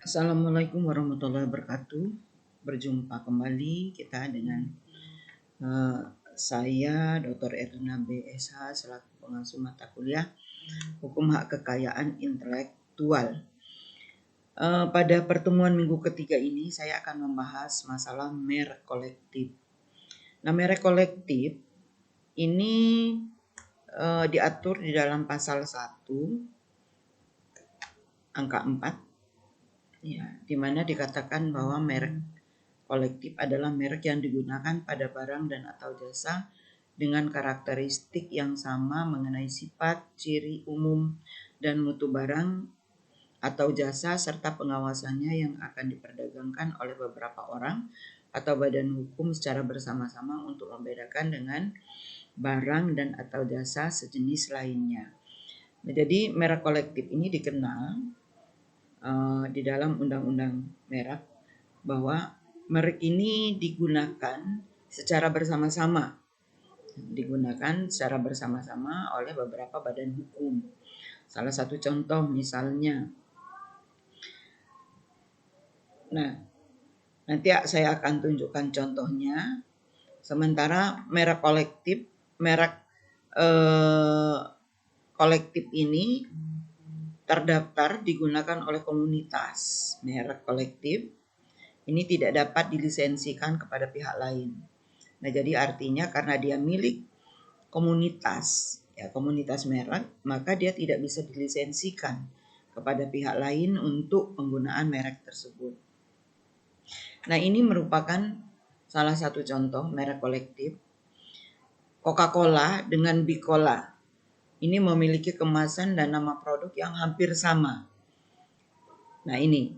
Assalamualaikum warahmatullahi wabarakatuh. Berjumpa kembali kita dengan saya Dr. Erna BSH selaku pengasuh mata kuliah Hukum Hak Kekayaan Intelektual. Pada pertemuan minggu ketiga ini saya akan membahas masalah merek kolektif. Nah, merek kolektif ini diatur di dalam pasal 1 angka 4 ya, di mana dikatakan bahwa merek kolektif adalah merek yang digunakan pada barang dan atau jasa dengan karakteristik yang sama mengenai sifat, ciri umum, dan mutu barang atau jasa serta pengawasannya yang akan diperdagangkan oleh beberapa orang atau badan hukum secara bersama-sama untuk membedakan dengan barang dan atau jasa sejenis lainnya. Nah, jadi merek kolektif ini dikenal di dalam undang-undang merek bahwa merek ini digunakan secara bersama-sama oleh beberapa badan hukum. Salah satu contoh misalnya, nah nanti saya akan tunjukkan contohnya. Sementara merek kolektif ini terdaftar digunakan oleh komunitas. Merek kolektif ini tidak dapat dilisensikan kepada pihak lain. Nah, jadi artinya karena dia milik komunitas, ya komunitas merek, maka dia tidak bisa dilisensikan kepada pihak lain untuk penggunaan merek tersebut. Nah, ini merupakan salah satu contoh merek kolektif. Coca-Cola dengan Bicola ini memiliki kemasan dan nama produk yang hampir sama. Nah, ini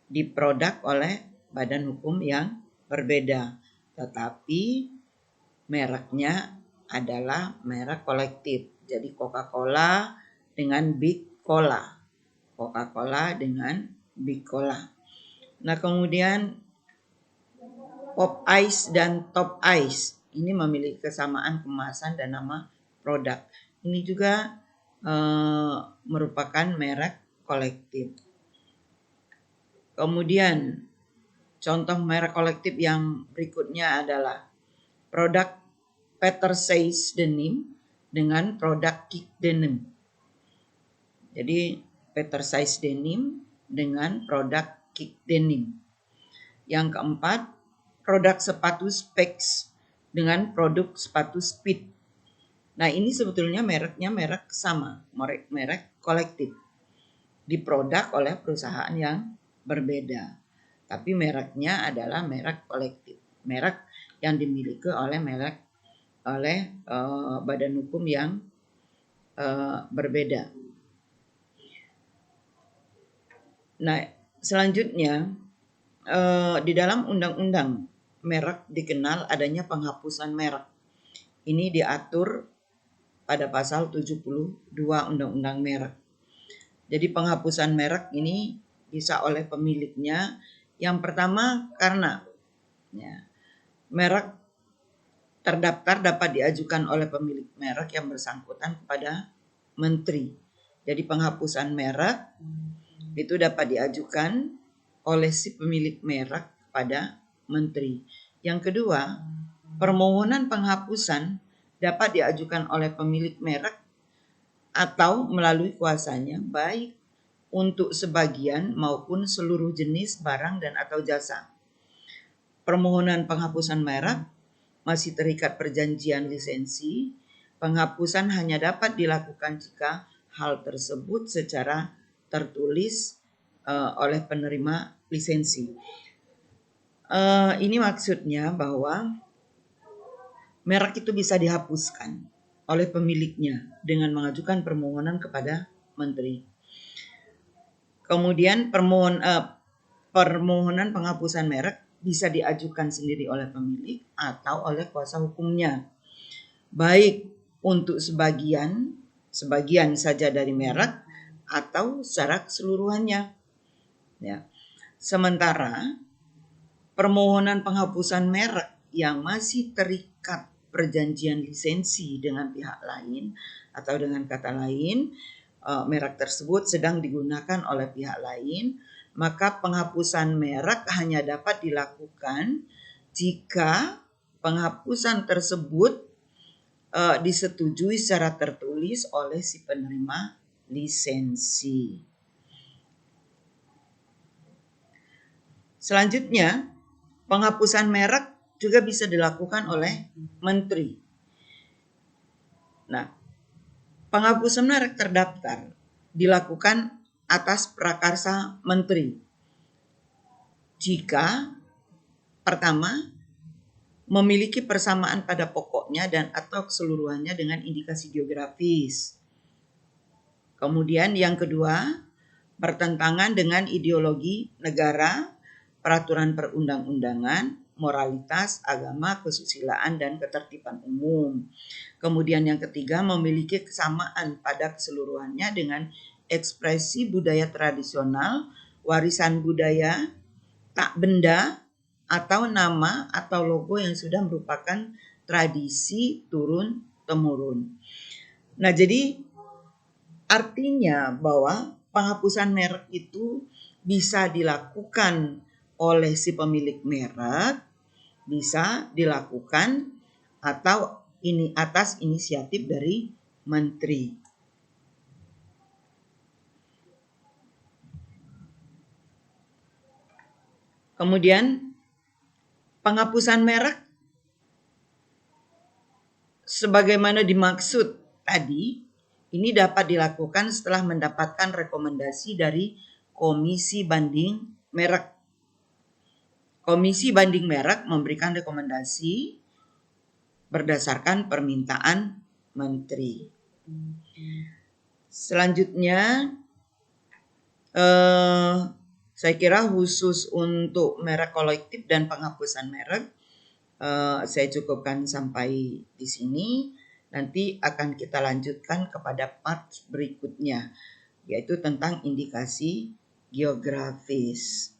diproduk oleh badan hukum yang berbeda, tetapi mereknya adalah merek kolektif. Jadi Coca-Cola dengan Bicola. Coca-Cola dengan Bicola. Nah, kemudian Pop Ice dan Top Ice ini memiliki kesamaan kemasan dan nama produk. Ini juga merupakan merek kolektif. Kemudian contoh merek kolektif yang berikutnya adalah produk Peter Says Denim dengan produk Kick Denim. Jadi Peter Says Denim dengan produk Kick Denim. Yang keempat, produk sepatu Specs dengan produk sepatu Speed. Nah, ini sebetulnya mereknya merek sama, merek kolektif. Diproduk oleh perusahaan yang berbeda, tapi mereknya adalah merek kolektif, merek yang dimiliki oleh badan hukum yang berbeda. Nah, selanjutnya di dalam undang-undang merek dikenal adanya penghapusan merek. Ini diatur pada pasal 72 undang-undang merek. Jadi penghapusan merek ini bisa oleh pemiliknya. Yang pertama karena merek terdaftar dapat diajukan oleh pemilik merek yang bersangkutan kepada menteri. Jadi penghapusan merek itu dapat diajukan oleh si pemilik merek kepada menteri. Yang kedua, permohonan penghapusan dapat diajukan oleh pemilik merek atau melalui kuasanya, baik untuk sebagian maupun seluruh jenis barang dan atau jasa. Permohonan penghapusan merek masih terikat perjanjian lisensi. Penghapusan hanya dapat dilakukan jika hal tersebut secara tertulis oleh penerima lisensi. Ini maksudnya bahwa merek itu bisa dihapuskan oleh pemiliknya dengan mengajukan permohonan kepada menteri. Kemudian permohonan penghapusan merek bisa diajukan sendiri oleh pemilik atau oleh kuasa hukumnya, baik untuk sebagian saja dari merek atau secara keseluruhannya. Ya. Sementara permohonan penghapusan merek yang masih terikat perjanjian lisensi dengan pihak lain, atau dengan kata lain merek tersebut sedang digunakan oleh pihak lain, maka penghapusan merek hanya dapat dilakukan jika penghapusan tersebut disetujui secara tertulis oleh si penerima lisensi. Selanjutnya, penghapusan merek juga bisa dilakukan oleh menteri. Nah, penghapusan merek terdaftar dilakukan atas prakarsa menteri. Jika pertama memiliki persamaan pada pokoknya dan atau keseluruhannya dengan indikasi geografis. Kemudian yang kedua, bertentangan dengan ideologi negara, peraturan perundang-undangan, moralitas, agama, kesusilaan, dan ketertiban umum. Kemudian yang ketiga, memiliki kesamaan pada keseluruhannya dengan ekspresi budaya tradisional, warisan budaya, tak benda, atau nama atau logo yang sudah merupakan tradisi turun-temurun. Nah, jadi artinya bahwa penghapusan merek itu bisa dilakukan oleh si pemilik merek, bisa dilakukan atau ini atas inisiatif dari menteri. Kemudian penghapusan merek sebagaimana dimaksud tadi, ini dapat dilakukan setelah mendapatkan rekomendasi dari Komisi Banding Merek. Komisi Banding Merek memberikan rekomendasi berdasarkan permintaan menteri. Selanjutnya, saya kira khusus untuk merek kolektif dan penghapusan merek, saya cukupkan sampai di sini. Nanti akan kita lanjutkan kepada part berikutnya, yaitu tentang indikasi geografis.